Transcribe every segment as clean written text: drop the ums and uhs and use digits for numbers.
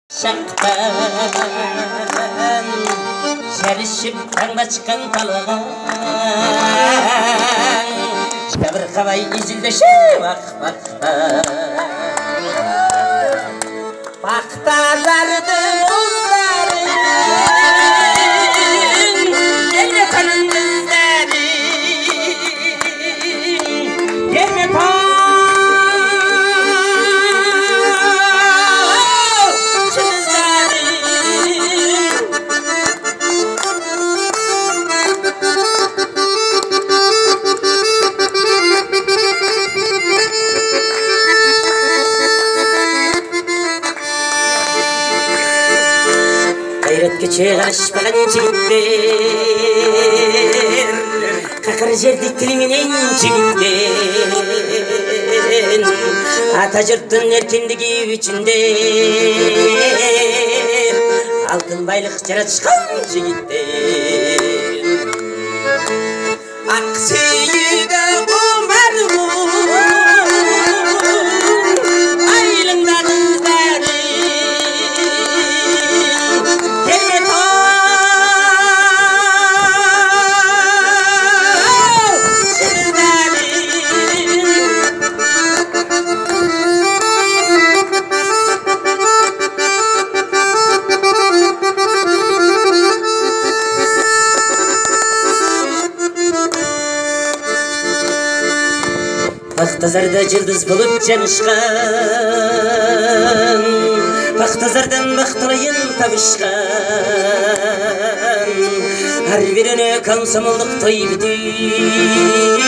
Şaktan şerişip tanga çıkan talağan Şabır havayı izildeşe bak bakta Baktalardı uzların Gelme tanın bizlerin Gelme tanın Gayretke çığırışmagan jigitler Kakır жерди tiliminen jigitler Ata jurттун эркиндиги үчүндө Алтын байлык жаратышкан жигиттер Ак сейилге кумармын Бактазарда жылдыз болуп жанышкан Бактазардан бактылайын табышкан Ар бирөөнө комсомолдук той бүтүп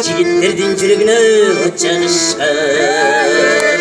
Жигиттердин жүрөгүнө от жагышкан